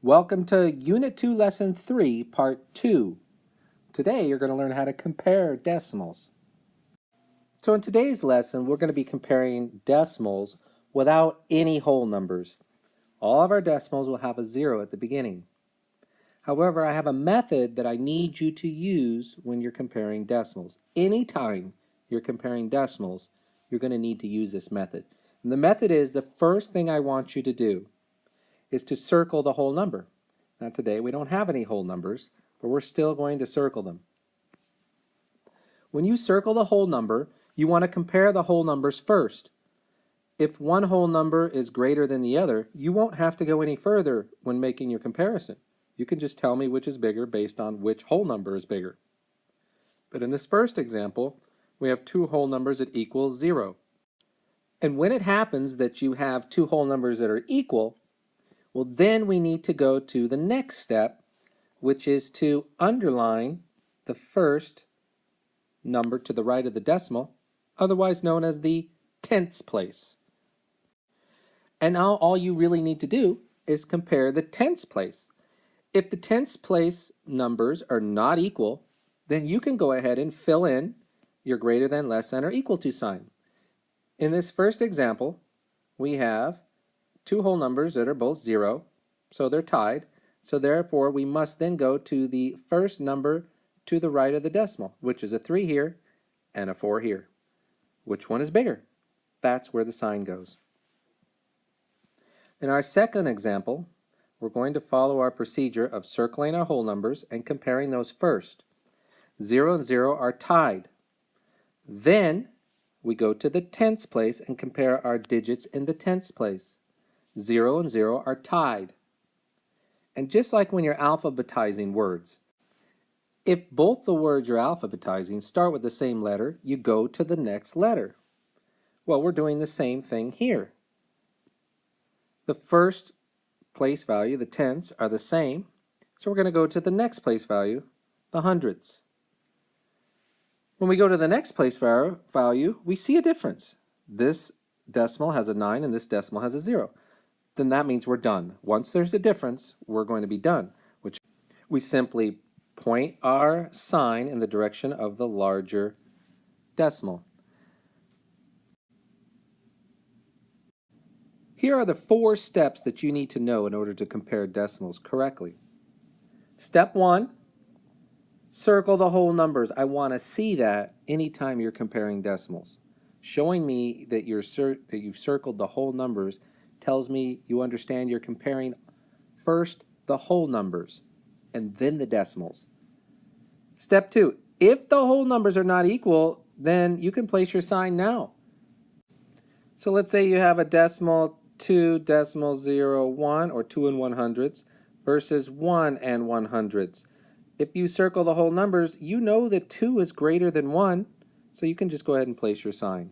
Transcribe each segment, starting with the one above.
Welcome to Unit 2, Lesson 3, Part 2. Today you're going to learn how to compare decimals. So in today's lesson, we're going to be comparing decimals without any whole numbers. All of our decimals will have a 0 at the beginning. However, I have a method that I need you to use when you're comparing decimals. Anytime you're comparing decimals, you're going to need to use this method. And the method is the first thing I want you to do is to circle the whole number. Now today we don't have any whole numbers, but we're still going to circle them. When you circle the whole number, you want to compare the whole numbers first. If one whole number is greater than the other, you won't have to go any further when making your comparison. You can just tell me which is bigger based on which whole number is bigger. But in this first example, we have two whole numbers that equal 0. And when it happens that you have two whole numbers that are equal, well, then we need to go to the next step, which is to underline the first number to the right of the decimal, otherwise known as the tenths place. And now all you really need to do is compare the tenths place. If the tenths place numbers are not equal, then you can go ahead and fill in your greater than, less than, or equal to sign. In this first example, we have two whole numbers that are both 0, so they're tied. So therefore, we must then go to the first number to the right of the decimal, which is a 3 here and a 4 here. Which one is bigger? That's where the sign goes. In our second example, we're going to follow our procedure of circling our whole numbers and comparing those first. 0 and 0 are tied. Then we go to the tenths place and compare our digits in the tenths place. 0 and 0 are tied. And just like when you're alphabetizing words, if both the words you're alphabetizing start with the same letter, you go to the next letter. Well, we're doing the same thing here. The first place value, the tenths, are the same, so we're going to go to the next place value, the hundredths. When we go to the next place value, we see a difference. This decimal has a 9 and this decimal has a 0. Then that means we're done. Once there's a difference, we're going to be done, which we simply point our sign in the direction of the larger decimal. Here are the 4 steps that you need to know in order to compare decimals correctly. Step 1, circle the whole numbers. I want to see that anytime you're comparing decimals. Showing me that you've circled the whole numbers tells me you understand you're comparing first the whole numbers and then the decimals. Step 2, if the whole numbers are not equal, then you can place your sign now. So let's say you have a decimal 2 decimal 0 1 or 2 and 100ths versus 1 and 100ths. If you circle the whole numbers, you know that 2 is greater than 1, so you can just go ahead and place your sign.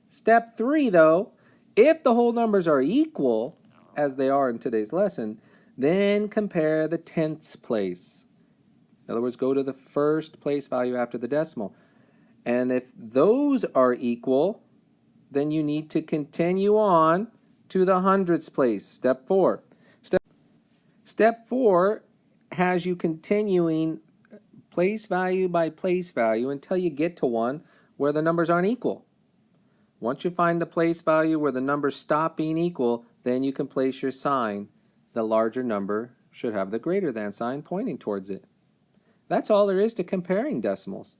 Step 3, though, if the whole numbers are equal, as they are in today's lesson, then compare the tenths place. In other words, go to the first place value after the decimal. And if those are equal, then you need to continue on to the hundredths place, step 4. Step 4 has you continuing place value by place value until you get to one where the numbers aren't equal. Once you find the place value where the numbers stop being equal, then you can place your sign. The larger number should have the greater than sign pointing towards it. That's all there is to comparing decimals.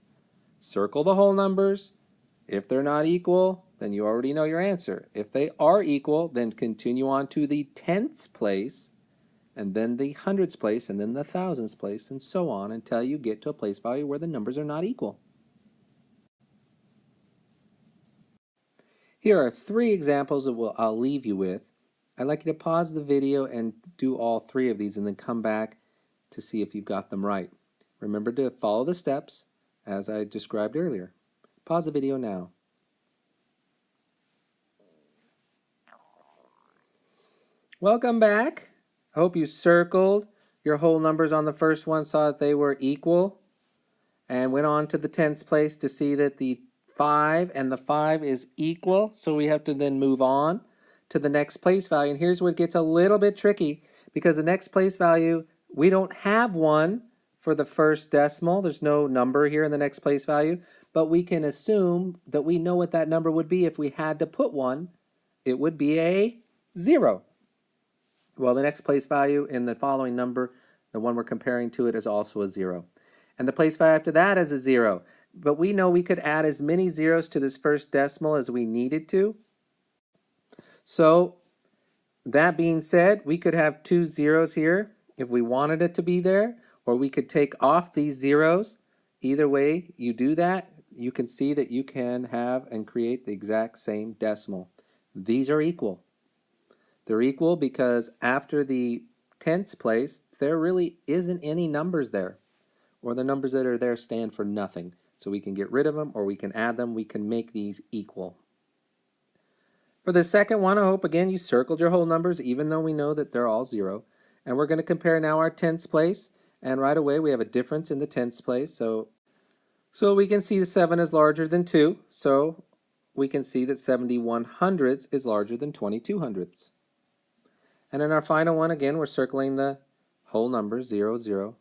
Circle the whole numbers. If they're not equal, then you already know your answer. If they are equal, then continue on to the tenths place, and then the hundredths place, and then the thousandths place, and so on until you get to a place value where the numbers are not equal. Here are 3 examples that I'll leave you with. I'd like you to pause the video and do all 3 of these and then come back to see if you've got them right. Remember to follow the steps as I described earlier. Pause the video now. Welcome back. I hope you circled your whole numbers on the first one, saw that they were equal, and went on to the tenths place to see that the 5 and the 5 is equal. So we have to then move on to the next place value. And here's where it gets a little bit tricky because the next place value, we don't have one for the first decimal. There's no number here in the next place value, but we can assume that we know what that number would be if we had to put one. It would be a 0. Well, the next place value in the following number, the one we're comparing to it, is also a 0. And the place value after that is a 0. But we know we could add as many zeros to this first decimal as we needed to. So that being said, we could have 2 zeros here if we wanted it to be there, or we could take off these zeros. Either way you do that, you can see that you can have and create the exact same decimal. These are equal. They're equal because after the tens place, there really isn't any numbers there, or the numbers that are there stand for nothing. So we can get rid of them or we can add them. We can make these equal. For the second one, I hope again you circled your whole numbers even though we know that they're all 0. And we're going to compare now our tens place, and right away we have a difference in the tens place. So we can see the 7 is larger than 2. So we can see that 71 hundredths is larger than 22 hundredths. And in our final one, again, we're circling the whole numbers, 0, 0.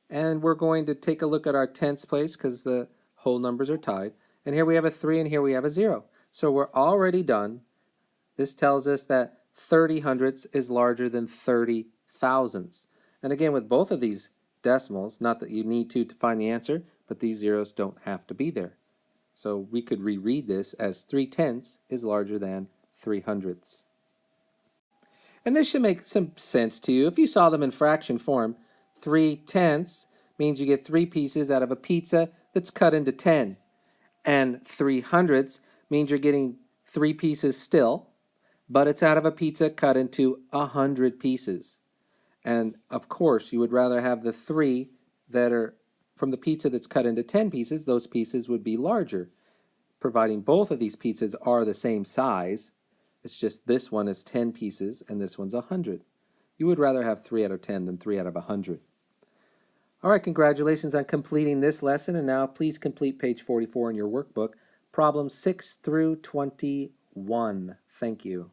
And we're going to take a look at our tens place because the whole numbers are tied. And here we have a 3 and here we have a 0. So we're already done. This tells us that 30 hundredths is larger than 30 thousandths. And again, with both of these decimals, not that you need to find the answer, but these zeros don't have to be there. So we could reread this as 3 tenths is larger than 3 hundredths. And this should make some sense to you. If you saw them in fraction form, 3 tenths means you get 3 pieces out of a pizza that's cut into 10. And 3 hundredths means you're getting 3 pieces still, but it's out of a pizza cut into 100 pieces. And of course, you would rather have the 3 that are from the pizza that's cut into 10 pieces. Those pieces would be larger, providing both of these pizzas are the same size. It's just this one is 10 pieces and this one's 100. You would rather have 3 out of 10 than 3 out of 100. All right, congratulations on completing this lesson. And now please complete page 44 in your workbook, problems 6 through 21. Thank you.